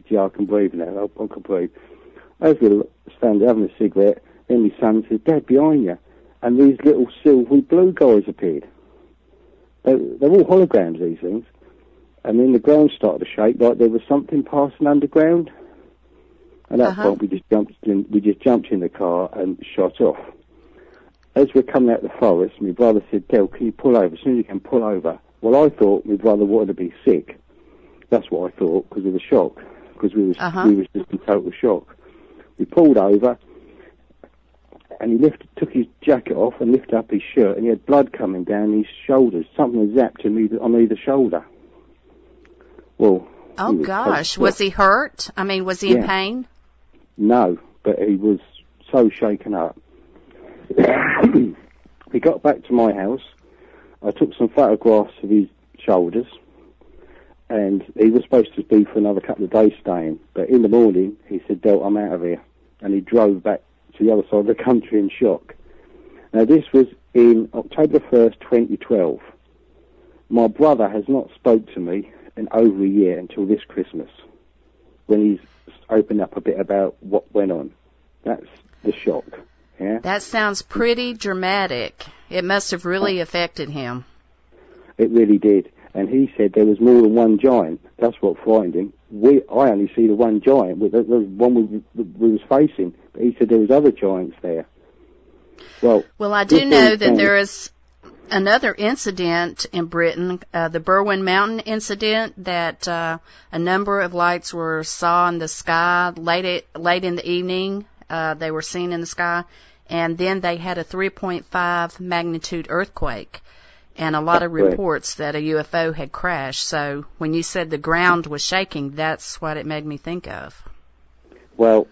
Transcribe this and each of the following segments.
yeah, I can breathe now. I can breathe. As we were standing having a cigarette, then my son said, Dad, behind you. And these little silvery blue guys appeared. They're all holograms, these things. And then the ground started to shake like there was something passing underground. At that point, we just jumped in the car and shot off. As we're coming out of the forest, my brother said, Del, can you pull over? As soon as you can, pull over. Well, I thought my brother wanted to be sick. That's what I thought, because of the shock. Because we was just in total shock. We pulled over, and he took his jacket off and lifted up his shirt, and he had blood coming down his shoulders. Something had zapped him on either shoulder. Well, oh gosh, was he hurt? I mean, was he in pain? No, but he was so shaken up. We got back to my house. I took some photographs of his shoulders, and he was supposed to be for another couple of days staying. But in the morning, he said, Del, I'm out of here. And he drove back to the other side of the country in shock. Now, this was in October 1st, 2012. My brother has not spoke to me in over a year until this Christmas, when he's opened up a bit about what went on. That's the shock. Yeah? That sounds pretty dramatic. It must have really affected him. It really did. And he said there was more than one giant. That's what frightened him. I only see the one giant, the one we was facing. But he said there was other giants there. Well, I do know that there is another incident in Britain, the Berwyn Mountain incident, that a number of lights were saw in the sky late in the evening. They were seen in the sky, and then they had a 3.5 magnitude earthquake, and a lot of reports that a UFO had crashed. So when you said the ground was shaking, that's what it made me think of. Well,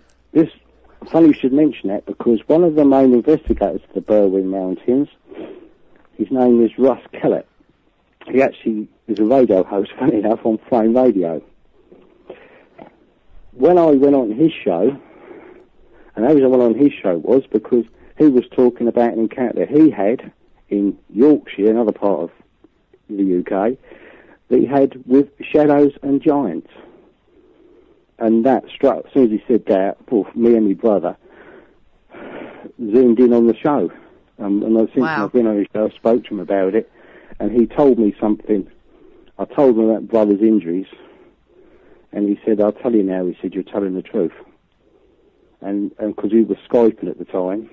funny you should mention that, because one of the main investigators of the Berwyn Mountains, his name is Russ Kellett. He actually is a radio host, funny enough, on Flame Radio. When I went on his show, and the reason I went on his show was because he was talking about an encounter he had in Yorkshire, another part of the UK, that he had with shadows and giants. And that struck, as soon as he said that, me and my brother zoomed in on the show. And since I've been on his show, I spoke to him about it, and he told me something. I told him about brother's injuries, and he said, I'll tell you now. He said, you're telling the truth. And because we were Skyping at the time,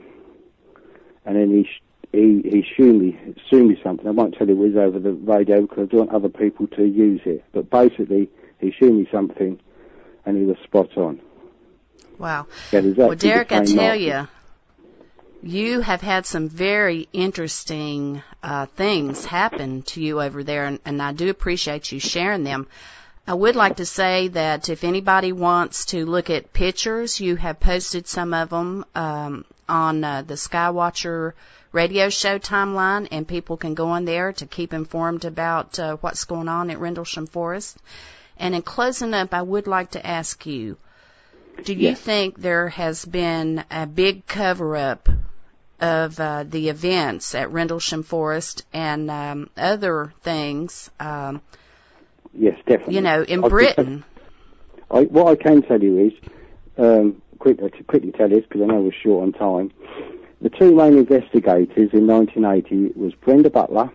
and then he showed me something. I won't tell you it was over the radio because I don't want other people to use it. But basically, he showed me something, and he was spot on. Wow. Yeah, well, Derek, I tell you, you have had some very interesting things happen to you over there, and I do appreciate you sharing them. I would like to say that if anybody wants to look at pictures, you have posted some of them on the Skywatcher radio show timeline, and people can go on there to keep informed about what's going on at Rendlesham Forest. And in closing up, I would like to ask you, do you think there has been a big cover-up of the events at Rendlesham Forest and other things? Yes, definitely. You know, in Britain. What I can tell you is, quickly tell this because I know we're short on time. The two main investigators in 1980 was Brenda Butler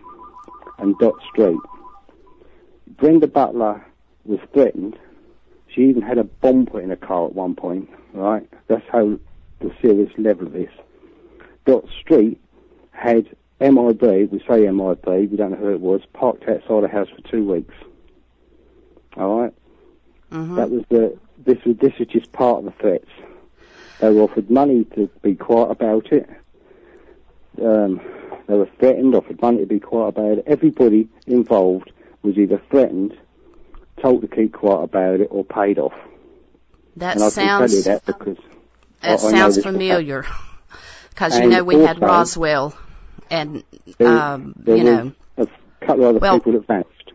and Dot Street. Brenda Butler was threatened. She even had a bomb put in her car at one point, right? That's how the serious level of this. Dot Street had MIB, we say MIB, we don't know who it was, parked outside the house for 2 weeks. All right? That was this was just part of the threats. They were offered money to be quiet about it. They were threatened, offered money to be quiet about it. Everybody involved was either threatened, told to keep quiet about it, or paid off. That and sounds. I can tell you that because it sounds familiar. Because you know we had Roswell, and you know a couple of other people that vanished.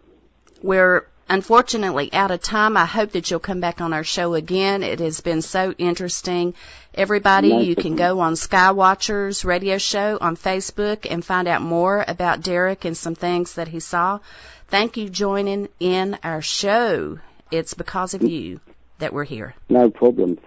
We're unfortunately out of time. I hope that you'll come back on our show again. It has been so interesting. Everybody, you can go on Skywatcher's radio show on Facebook and find out more about Derek and some things that he saw. Thank you for joining in our show. It's because of you that we're here. No problem.